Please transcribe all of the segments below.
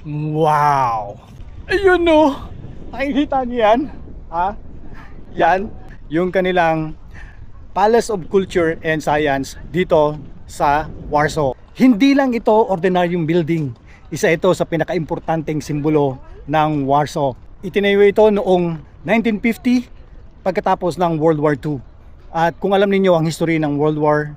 Wow! Ayun no! Nakikita niyo yan? Ha? Yan, yung kanilang Palace of Culture and Science dito sa Warsaw. Hindi lang ito ordinaryong building. Isa ito sa pinakaimportanteng simbolo ng Warsaw. Itinayo ito noong 1950 pagkatapos ng World War II. At kung alam niyo ang history ng World War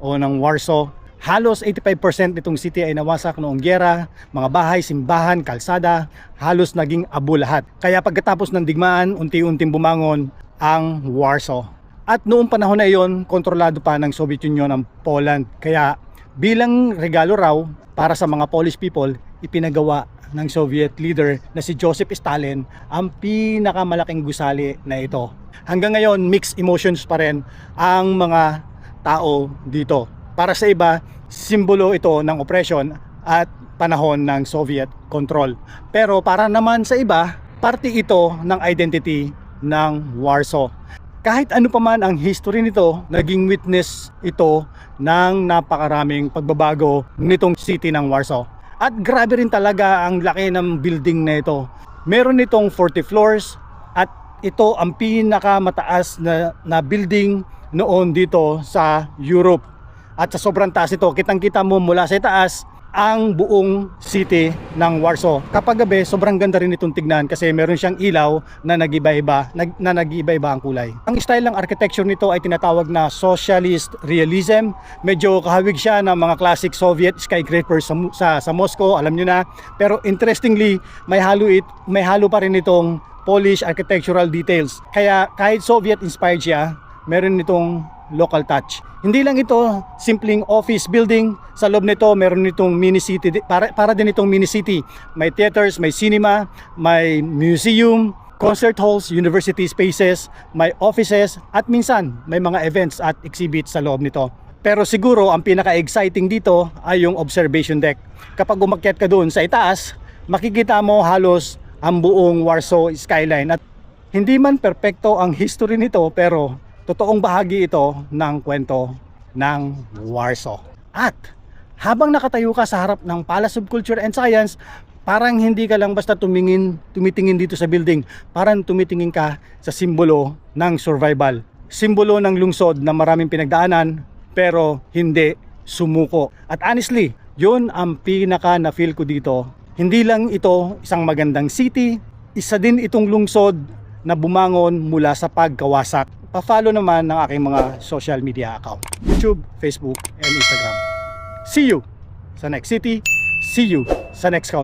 o ng Warsaw, halos 85% nitong city ay nawasak noong giyera, mga bahay, simbahan, kalsada, halos naging abo lahat. Kaya pagkatapos ng digmaan, unti-unting bumangon ang Warsaw. At noong panahon na iyon, kontrolado pa ng Soviet Union ang Poland. Kaya bilang regalo raw para sa mga Polish people, ipinagawa ng Soviet leader na si Joseph Stalin ang pinakamalaking gusali na ito. Hanggang ngayon, mixed emotions pa rin ang mga tao dito. Para sa iba, simbolo ito ng oppression at panahon ng Soviet control. Pero para naman sa iba, parte ito ng identity ng Warsaw. Kahit ano pa man ang history nito, naging witness ito ng napakaraming pagbabago nitong city ng Warsaw. At grabe rin talaga ang laki ng building na ito. Meron itong 40 floors at ito ang pinakamataas na building noon dito sa Europe. At sa sobrang taas ito, kitang-kita mo mula sa taas ang buong city ng Warsaw. Kapag gabi, sobrang ganda rin itong tignan kasi meron siyang ilaw na nag-iba-iba ang kulay. Ang style ng architecture nito ay tinatawag na socialist realism. Medyo kahawig siya ng mga classic Soviet skyscrapers sa Moscow, alam nyo na. Pero interestingly, may halo pa rin itong Polish architectural details. Kaya kahit Soviet-inspired siya, meron itong local touch. Hindi lang ito simpleng office building. Sa loob nito meron itong mini city, para din itong mini city. May theaters, may cinema, may museum, concert halls, university spaces, may offices, at minsan may mga events at exhibits sa loob nito. Pero siguro ang pinaka-exciting dito ay yung observation deck. Kapag umakyat ka doon sa itaas, makikita mo halos ang buong Warsaw skyline. At hindi man perpekto ang history nito, pero totoong bahagi ito ng kwento ng Warsaw. At habang nakatayo ka sa harap ng Palace of Culture and Science, parang hindi ka lang basta tumitingin dito sa building. Parang tumitingin ka sa simbolo ng survival. Simbolo ng lungsod na maraming pinagdaanan pero hindi sumuko. At honestly, yun ang pinaka na feel ko dito. Hindi lang ito isang magandang city, isa din itong lungsod na bumangon mula sa pagkawasak. Pa-follow naman ng aking mga social media account, YouTube, Facebook, and Instagram. See you sa next city. See you sa next count.